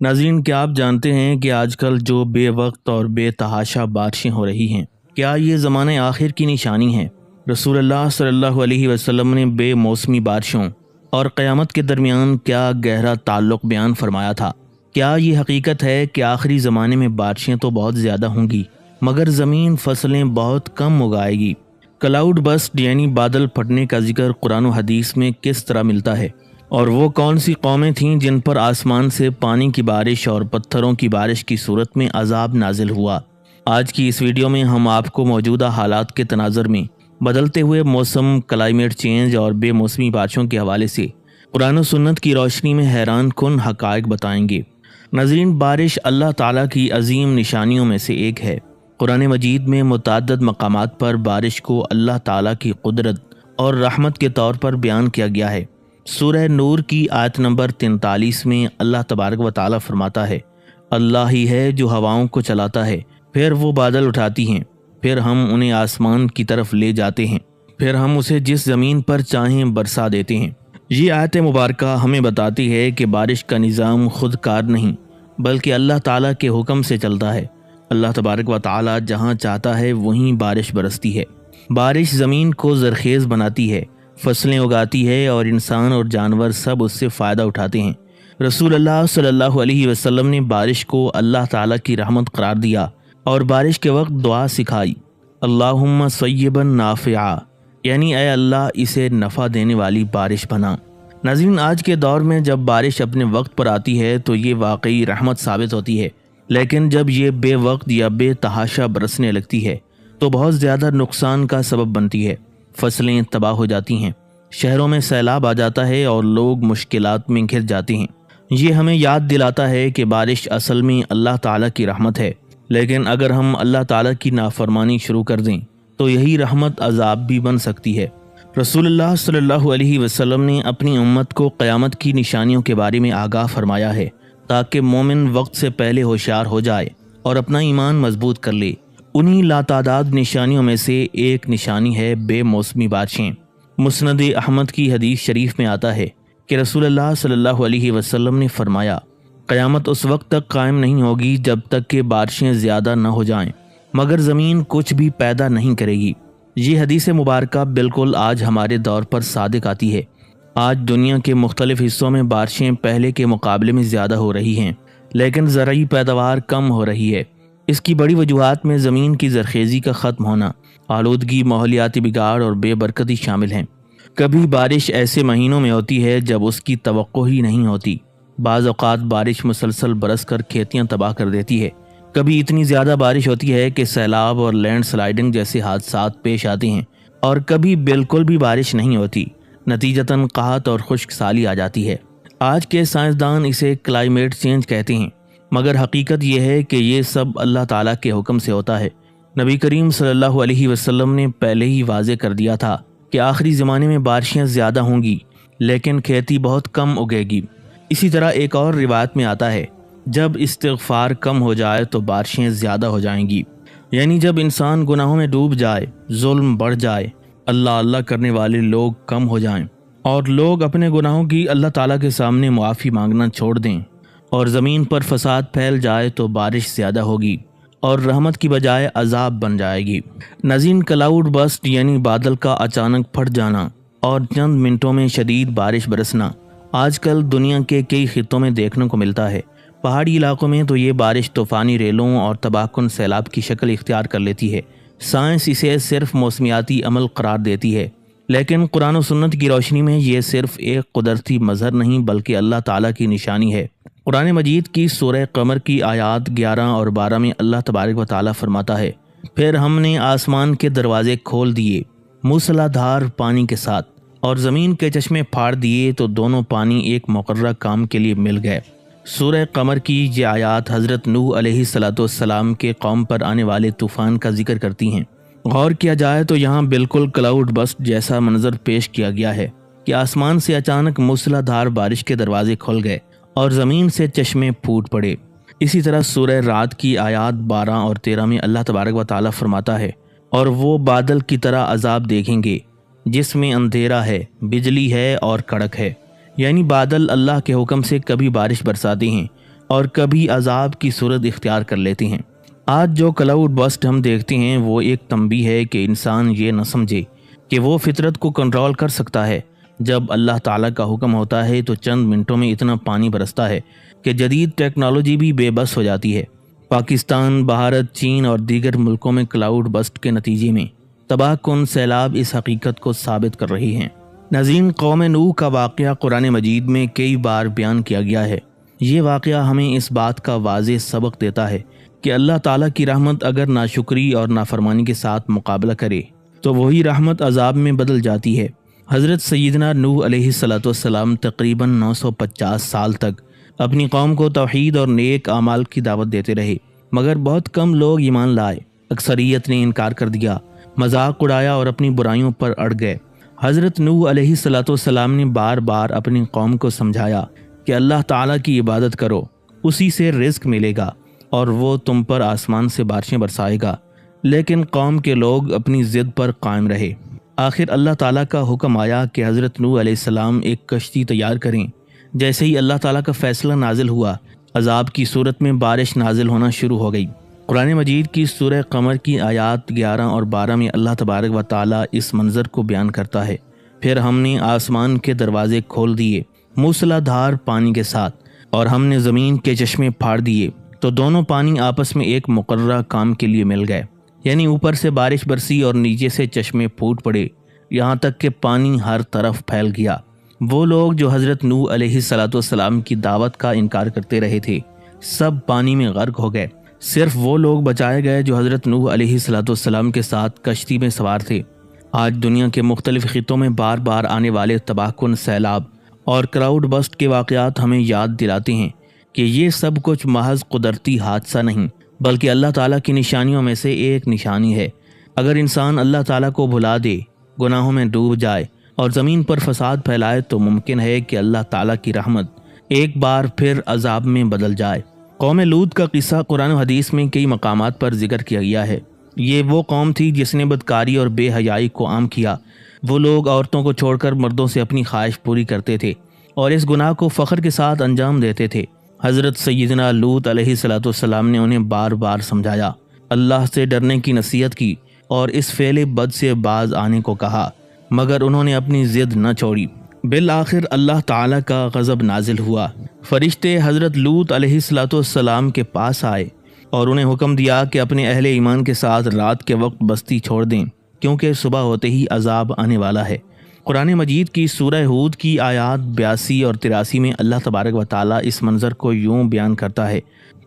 ناظرین، کیا آپ جانتے ہیں کہ آج کل جو بے وقت اور بے تحاشا بارشیں ہو رہی ہیں، کیا یہ زمانے آخر کی نشانی ہے؟ رسول اللہ صلی اللہ علیہ وسلم نے بے موسمی بارشوں اور قیامت کے درمیان کیا گہرا تعلق بیان فرمایا تھا؟ کیا یہ حقیقت ہے کہ آخری زمانے میں بارشیں تو بہت زیادہ ہوں گی مگر زمین فصلیں بہت کم اگائے گی؟ کلاؤڈ بسٹ یعنی بادل پھٹنے کا ذکر قرآن و حدیث میں کس طرح ملتا ہے؟ اور وہ کون سی قومیں تھیں جن پر آسمان سے پانی کی بارش اور پتھروں کی بارش کی صورت میں عذاب نازل ہوا؟ آج کی اس ویڈیو میں ہم آپ کو موجودہ حالات کے تناظر میں بدلتے ہوئے موسم، کلائمیٹ چینج اور بے موسمی بارشوں کے حوالے سے قرآن و سنت کی روشنی میں حیران کن حقائق بتائیں گے۔ ناظرین، بارش اللہ تعالیٰ کی عظیم نشانیوں میں سے ایک ہے۔ قرآن مجید میں متعدد مقامات پر بارش کو اللہ تعالیٰ کی قدرت اور رحمت کے طور پر بیان کیا گیا ہے۔ سورہ نور کی آیت نمبر 43 میں اللہ تبارک و تعالیٰ فرماتا ہے، اللہ ہی ہے جو ہواؤں کو چلاتا ہے، پھر وہ بادل اٹھاتی ہیں، پھر ہم انہیں آسمان کی طرف لے جاتے ہیں، پھر ہم اسے جس زمین پر چاہیں برسا دیتے ہیں۔ یہ آیت مبارکہ ہمیں بتاتی ہے کہ بارش کا نظام خود کار نہیں بلکہ اللہ تعالیٰ کے حکم سے چلتا ہے۔ اللہ تبارک و تعالیٰ جہاں چاہتا ہے وہیں بارش برستی ہے۔ بارش زمین کو زرخیز بناتی ہے، فصلیں اگاتی ہے اور انسان اور جانور سب اس سے فائدہ اٹھاتے ہیں۔ رسول اللہ صلی اللہ علیہ وسلم نے بارش کو اللہ تعالیٰ کی رحمت قرار دیا اور بارش کے وقت دعا سکھائی، اللہم صیبا نافعا، یعنی اے اللہ اسے نفع دینے والی بارش بنا۔ ناظرین، آج کے دور میں جب بارش اپنے وقت پر آتی ہے تو یہ واقعی رحمت ثابت ہوتی ہے، لیکن جب یہ بے وقت یا بے تحاشا برسنے لگتی ہے تو بہت زیادہ نقصان کا سبب بنتی ہے۔ فصلیں تباہ ہو جاتی ہیں، شہروں میں سیلاب آ جاتا ہے اور لوگ مشکلات میں گھر جاتے ہیں۔ یہ ہمیں یاد دلاتا ہے کہ بارش اصل میں اللہ تعالیٰ کی رحمت ہے، لیکن اگر ہم اللہ تعالیٰ کی نافرمانی شروع کر دیں تو یہی رحمت عذاب بھی بن سکتی ہے۔ رسول اللہ صلی اللہ علیہ وسلم نے اپنی امت کو قیامت کی نشانیوں کے بارے میں آگاہ فرمایا ہے تاکہ مومن وقت سے پہلے ہوشیار ہو جائے اور اپنا ایمان مضبوط کر لے۔ انہی لاتعداد نشانیوں میں سے ایک نشانی ہے بے موسمی بارشیں۔ مسند احمد کی حدیث شریف میں آتا ہے کہ رسول اللہ صلی اللہ علیہ وسلم نے فرمایا، قیامت اس وقت تک قائم نہیں ہوگی جب تک کہ بارشیں زیادہ نہ ہو جائیں مگر زمین کچھ بھی پیدا نہیں کرے گی۔ یہ حدیث مبارکہ بالکل آج ہمارے دور پر صادق آتی ہے۔ آج دنیا کے مختلف حصوں میں بارشیں پہلے کے مقابلے میں زیادہ ہو رہی ہیں، لیکن زرعی پیداوار کم ہو رہی ہے۔ اس کی بڑی وجوہات میں زمین کی زرخیزی کا ختم ہونا، آلودگی، ماحولیاتی بگاڑ اور بے برکتی شامل ہیں۔ کبھی بارش ایسے مہینوں میں ہوتی ہے جب اس کی توقع ہی نہیں ہوتی۔ بعض اوقات بارش مسلسل برس کر کھیتیاں تباہ کر دیتی ہے۔ کبھی اتنی زیادہ بارش ہوتی ہے کہ سیلاب اور لینڈ سلائیڈنگ جیسے حادثات پیش آتے ہیں، اور کبھی بالکل بھی بارش نہیں ہوتی، نتیجتاً قحط اور خشک سالی آ جاتی ہے۔ آج کے سائنسدان اسے کلائمیٹ چینج کہتے ہیں، مگر حقیقت یہ ہے کہ یہ سب اللہ تعالیٰ کے حکم سے ہوتا ہے۔ نبی کریم صلی اللہ علیہ وسلم نے پہلے ہی واضح کر دیا تھا کہ آخری زمانے میں بارشیں زیادہ ہوں گی لیکن کھیتی بہت کم اگے گی۔ اسی طرح ایک اور روایت میں آتا ہے، جب استغفار کم ہو جائے تو بارشیں زیادہ ہو جائیں گی، یعنی جب انسان گناہوں میں ڈوب جائے، ظلم بڑھ جائے، اللہ اللہ کرنے والے لوگ کم ہو جائیں اور لوگ اپنے گناہوں کی اللہ تعالیٰ کے سامنے معافی مانگنا چھوڑ دیں اور زمین پر فساد پھیل جائے تو بارش زیادہ ہوگی اور رحمت کی بجائے عذاب بن جائے گی۔ ناظرین، کلاؤڈ بسٹ یعنی بادل کا اچانک پھٹ جانا اور چند منٹوں میں شدید بارش برسنا آج کل دنیا کے کئی خطوں میں دیکھنے کو ملتا ہے۔ پہاڑی علاقوں میں تو یہ بارش طوفانی ریلوں اور تباہ کن سیلاب کی شکل اختیار کر لیتی ہے۔ سائنس اسے صرف موسمیاتی عمل قرار دیتی ہے، لیکن قرآن و سنت کی روشنی میں یہ صرف ایک قدرتی مظہر نہیں بلکہ اللہ تعالیٰ کی نشانی ہے۔ قرآن مجید کی سورہ قمر کی آیات 11 اور 12 میں اللہ تبارک و تعالیٰ فرماتا ہے، پھر ہم نے آسمان کے دروازے کھول دیے موسلا دھار پانی کے ساتھ اور زمین کے چشمے پھاڑ دیے تو دونوں پانی ایک مقررہ کام کے لیے مل گئے۔ سورہ قمر کی یہ آیات حضرت نوح علیہ السلام کے قوم پر آنے والے طوفان کا ذکر کرتی ہیں۔ غور کیا جائے تو یہاں بالکل کلاؤڈ بسٹ جیسا منظر پیش کیا گیا ہے کہ آسمان سے اچانک موسلا دھار بارش کے دروازے کھل گئے اور زمین سے چشمے پھوٹ پڑے۔ اسی طرح سورہ رعد کی آیات 12 اور 13 میں اللہ تبارک و تعالیٰ فرماتا ہے، اور وہ بادل کی طرح عذاب دیکھیں گے جس میں اندھیرا ہے، بجلی ہے اور کڑک ہے، یعنی بادل اللہ کے حکم سے کبھی بارش برساتے ہیں اور کبھی عذاب کی صورت اختیار کر لیتے ہیں۔ آج جو کلاؤڈ بسٹ ہم دیکھتے ہیں وہ ایک تنبیہ ہے کہ انسان یہ نہ سمجھے کہ وہ فطرت کو کنٹرول کر سکتا ہے۔ جب اللہ تعالیٰ کا حکم ہوتا ہے تو چند منٹوں میں اتنا پانی برستا ہے کہ جدید ٹیکنالوجی بھی بے بس ہو جاتی ہے۔ پاکستان، بھارت، چین اور دیگر ملکوں میں کلاؤڈ بسٹ کے نتیجے میں تباہ کن سیلاب اس حقیقت کو ثابت کر رہی ہیں۔ ناظرین، قوم نوح کا واقعہ قرآن مجید میں کئی بار بیان کیا گیا ہے۔ یہ واقعہ ہمیں اس بات کا واضح سبق دیتا ہے کہ اللہ تعالیٰ کی رحمت اگر ناشکری اور نافرمانی کے ساتھ مقابلہ کرے تو وہی رحمت عذاب میں بدل جاتی ہے۔ حضرت سیدنا نوح علیہ السلام تقریباً 950 سال تک اپنی قوم کو توحید اور نیک اعمال کی دعوت دیتے رہے، مگر بہت کم لوگ ایمان لائے۔ اکثریت نے انکار کر دیا، مذاق اڑایا اور اپنی برائیوں پر اڑ گئے۔ حضرت نوح علیہ السلام نے بار بار اپنی قوم کو سمجھایا کہ اللہ تعالیٰ کی عبادت کرو، اسی سے رزق ملے گا اور وہ تم پر آسمان سے بارشیں برسائے گا، لیکن قوم کے لوگ اپنی ضد پر قائم رہے۔ آخر اللہ تعالیٰ کا حکم آیا کہ حضرت نوح علیہ السلام ایک کشتی تیار کریں۔ جیسے ہی اللہ تعالیٰ کا فیصلہ نازل ہوا، عذاب کی صورت میں بارش نازل ہونا شروع ہو گئی۔ قرآن مجید کی سورہ قمر کی آیات 11 اور 12 میں اللہ تبارک و تعالیٰ اس منظر کو بیان کرتا ہے۔ پھر ہم نے آسمان کے دروازے کھول دیے موسلا دھار پانی کے ساتھ، اور ہم نے زمین کے چشمے پھاڑ دیے تو دونوں پانی آپس میں ایک مقررہ کام کے لیے مل گئے، یعنی اوپر سے بارش برسی اور نیچے سے چشمے پھوٹ پڑے، یہاں تک کہ پانی ہر طرف پھیل گیا۔ وہ لوگ جو حضرت نوح علیہ السلام کی دعوت کا انکار کرتے رہے تھے، سب پانی میں غرق ہو گئے۔ صرف وہ لوگ بچائے گئے جو حضرت نوح علیہ السلام کے ساتھ کشتی میں سوار تھے۔ آج دنیا کے مختلف خطوں میں بار بار آنے والے تباہ کن سیلاب اور کلاؤڈ بسٹ کے واقعات ہمیں یاد دلاتے ہیں کہ یہ سب کچھ محض قدرتی حادثہ نہیں، بلکہ اللہ تعالیٰ کی نشانیوں میں سے ایک نشانی ہے۔ اگر انسان اللہ تعالیٰ کو بھلا دے، گناہوں میں ڈوب جائے اور زمین پر فساد پھیلائے تو ممکن ہے کہ اللہ تعالیٰ کی رحمت ایک بار پھر عذاب میں بدل جائے۔ قوم لوط کا قصہ قرآن و حدیث میں کئی مقامات پر ذکر کیا گیا ہے۔ یہ وہ قوم تھی جس نے بدکاری اور بے حیائی کو عام کیا۔ وہ لوگ عورتوں کو چھوڑ کر مردوں سے اپنی خواہش پوری کرتے تھے اور اس گناہ کو فخر کے ساتھ انجام دیتے تھے۔ حضرت سیدنا لوط علیہ السلام نے انہیں بار بار سمجھایا، اللہ سے ڈرنے کی نصیحت کی اور اس فعل بد سے باز آنے کو کہا، مگر انہوں نے اپنی ضد نہ چھوڑی۔ بالآخر اللہ تعالیٰ کا غضب نازل ہوا۔ فرشتے حضرت لوط علیہ السلام کے پاس آئے اور انہیں حکم دیا کہ اپنے اہل ایمان کے ساتھ رات کے وقت بستی چھوڑ دیں، کیونکہ صبح ہوتے ہی عذاب آنے والا ہے۔ قرآن مجید کی سورہ ہود کی آیات 82 اور 83 میں اللہ تبارک و تعالیٰ اس منظر کو یوں بیان کرتا ہے،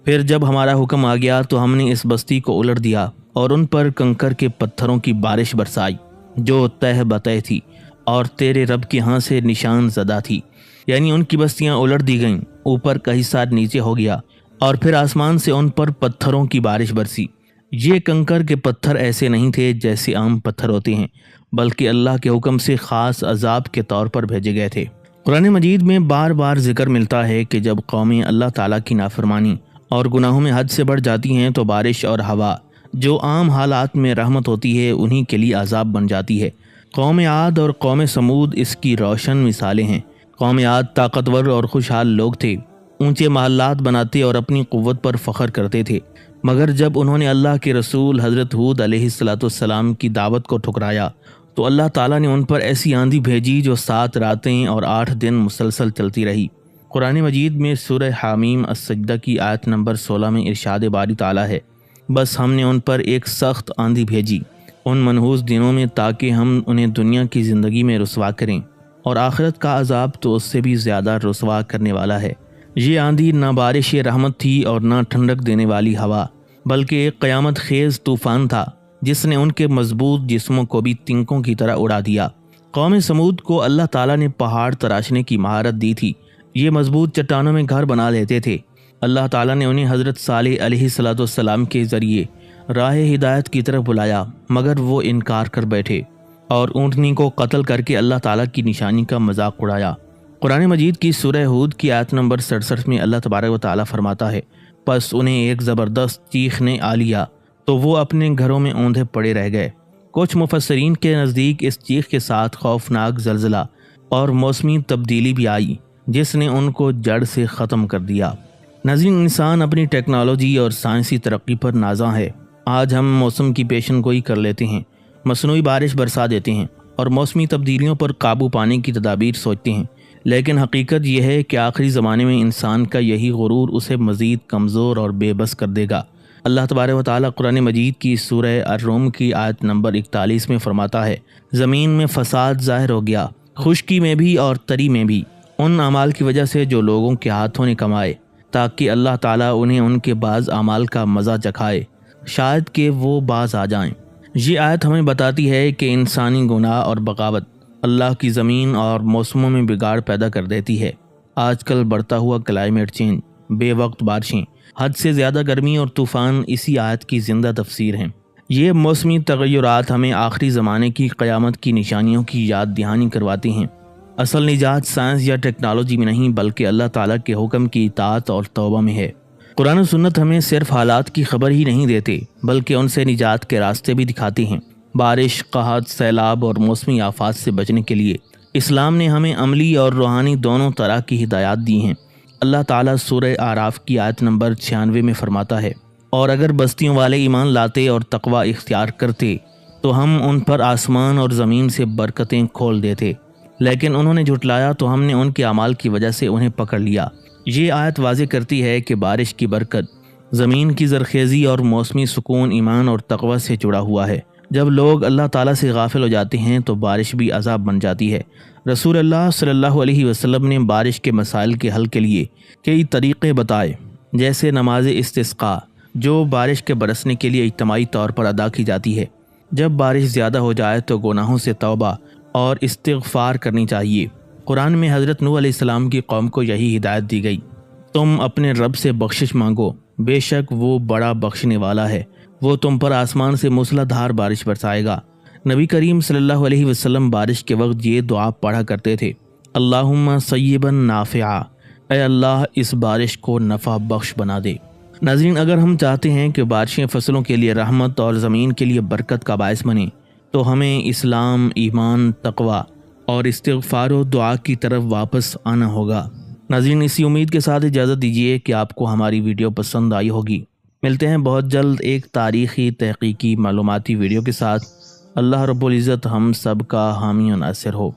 پھر جب ہمارا حکم آ گیا تو ہم نے اس بستی کو الٹ دیا اور ان پر کنکر کے پتھروں کی بارش برسائی جو تہ بتہ تھی اور تیرے رب کے ہاں سے نشان زدہ تھی، یعنی ان کی بستیاں الٹ دی گئیں، اوپر کا حصہ نیچے ہو گیا اور پھر آسمان سے ان پر پتھروں کی بارش برسی۔ یہ کنکر کے پتھر ایسے نہیں تھے جیسے عام پتھر ہوتے ہیں، بلکہ اللہ کے حکم سے خاص عذاب کے طور پر بھیجے گئے تھے۔ قرآن مجید میں بار بار ذکر ملتا ہے کہ جب قومیں اللہ تعالیٰ کی نافرمانی اور گناہوں میں حد سے بڑھ جاتی ہیں تو بارش اور ہوا جو عام حالات میں رحمت ہوتی ہے انہی کے لیے عذاب بن جاتی ہے۔ قوم عاد اور قوم سمود اس کی روشن مثالیں ہیں۔ قوم عاد طاقتور اور خوشحال لوگ تھے، اونچے محلات بناتے اور اپنی قوت پر فخر کرتے تھے، مگر جب انہوں نے اللہ کے رسول حضرت ہود علیہ السلام کی دعوت کو ٹھکرایا تو اللہ تعالیٰ نے ان پر ایسی آندھی بھیجی جو 7 راتیں اور 8 دن مسلسل چلتی رہی۔ قرآن مجید میں سورہ حامیم السجدہ کی آیت نمبر 16 میں ارشاد باری تعالیٰ ہے، بس ہم نے ان پر ایک سخت آندھی بھیجی ان منحوس دنوں میں تاکہ ہم انہیں دنیا کی زندگی میں رسوا کریں، اور آخرت کا عذاب تو اس سے بھی زیادہ رسوا کرنے والا ہے۔ یہ آندھی نہ بارش رحمت تھی اور نہ ٹھنڈک دینے والی ہوا، بلکہ ایک قیامت خیز طوفان تھا جس نے ان کے مضبوط جسموں کو بھی تنکوں کی طرح اڑا دیا۔ قوم سمود کو اللہ تعالیٰ نے پہاڑ تراشنے کی مہارت دی تھی۔ یہ مضبوط چٹانوں میں گھر بنا لیتے تھے۔ اللہ تعالیٰ نے انہیں حضرت صالح علیہ السلام کے ذریعے راہ ہدایت کی طرف بلایا، مگر وہ انکار کر بیٹھے اور اونٹنی کو قتل کر کے اللہ تعالیٰ کی نشانی کا مذاق اڑایا۔ قرآن مجید کی سورہ ہود کی آیت نمبر 67 میں اللہ تبارک و تعالیٰ فرماتا ہے، پس انہیں ایک زبردست چیخ نے آ لیا تو وہ اپنے گھروں میں اوندھے پڑے رہ گئے۔ کچھ مفسرین کے نزدیک اس چیخ کے ساتھ خوفناک زلزلہ اور موسمی تبدیلی بھی آئی جس نے ان کو جڑ سے ختم کر دیا۔ ناظرین، انسان اپنی ٹیکنالوجی اور سائنسی ترقی پر نازاں ہے۔ آج ہم موسم کی پیشن گوئی کر لیتے ہیں، مصنوعی بارش برسا دیتے ہیں اور موسمی تبدیلیوں پر قابو پانے کی تدابیر سوچتے ہیں، لیکن حقیقت یہ ہے کہ آخری زمانے میں انسان کا یہی غرور اسے مزید کمزور اور بے بس کر دے گا۔ اللہ تبارک و تعالیٰ قرآن مجید کی سورہ الروم کی آیت نمبر 41 میں فرماتا ہے، زمین میں فساد ظاہر ہو گیا، خشکی میں بھی اور تری میں بھی، ان اعمال کی وجہ سے جو لوگوں کے ہاتھوں نے کمائے، تاکہ اللہ تعالیٰ انہیں ان کے بعض اعمال کا مزہ چکھائے، شاید کہ وہ باز آ جائیں۔ یہ آیت ہمیں بتاتی ہے کہ انسانی گناہ اور بغاوت اللہ کی زمین اور موسموں میں بگاڑ پیدا کر دیتی ہے۔ آج کل بڑھتا ہوا کلائمیٹ چینج، بے وقت بارشیں، حد سے زیادہ گرمی اور طوفان اسی آیت کی زندہ تفسیر ہیں۔ یہ موسمی تغیرات ہمیں آخری زمانے کی قیامت کی نشانیوں کی یاد دہانی کرواتی ہیں۔ اصل نجات سائنس یا ٹیکنالوجی میں نہیں، بلکہ اللہ تعالیٰ کے حکم کی اطاعت اور توبہ میں ہے۔ قرآن و سنت ہمیں صرف حالات کی خبر ہی نہیں دیتے، بلکہ ان سے نجات کے راستے بھی دکھاتی ہیں۔ بارش، قحط، سیلاب اور موسمی آفات سے بچنے کے لیے اسلام نے ہمیں عملی اور روحانی دونوں طرح کی ہدایات دی ہیں۔ اللہ تعالیٰ سورہ اعراف کی آیت نمبر 96 میں فرماتا ہے، اور اگر بستیوں والے ایمان لاتے اور تقوی اختیار کرتے تو ہم ان پر آسمان اور زمین سے برکتیں کھول دیتے، لیکن انہوں نے جھٹلایا تو ہم نے ان کے اعمال کی وجہ سے انہیں پکڑ لیا۔ یہ آیت واضح کرتی ہے کہ بارش کی برکت، زمین کی زرخیزی اور موسمی سکون ایمان اور تقوی سے جڑا ہوا ہے۔ جب لوگ اللہ تعالیٰ سے غافل ہو جاتے ہیں تو بارش بھی عذاب بن جاتی ہے۔ رسول اللہ صلی اللہ علیہ وسلم نے بارش کے مسائل کے حل کے لیے کئی طریقے بتائے، جیسے نماز استسقاء، جو بارش کے برسنے کے لیے اجتماعی طور پر ادا کی جاتی ہے۔ جب بارش زیادہ ہو جائے تو گناہوں سے توبہ اور استغفار کرنی چاہیے۔ قرآن میں حضرت نوح علیہ السلام کی قوم کو یہی ہدایت دی گئی، تم اپنے رب سے بخشش مانگو، بے شک وہ بڑا بخشنے والا ہے، وہ تم پر آسمان سے موسلا دھار بارش برسائے گا۔ نبی کریم صلی اللہ علیہ وسلم بارش کے وقت یہ دعا پڑھا کرتے تھے، اللہم صیبا نافعا، اے اللہ اس بارش کو نفع بخش بنا دے۔ ناظرین، اگر ہم چاہتے ہیں کہ بارشیں فصلوں کے لیے رحمت اور زمین کے لیے برکت کا باعث بنیں تو ہمیں اسلام، ایمان، تقوی اور استغفار و دعا کی طرف واپس آنا ہوگا۔ ناظرین، اسی امید کے ساتھ اجازت دیجیے کہ آپ کو ہماری ویڈیو پسند آئی ہوگی۔ ملتے ہیں بہت جلد ایک تاریخی، تحقیقی، معلوماتی ویڈیو کے ساتھ۔ اللہ رب العزت ہم سب کا حامی و ناصر ہو۔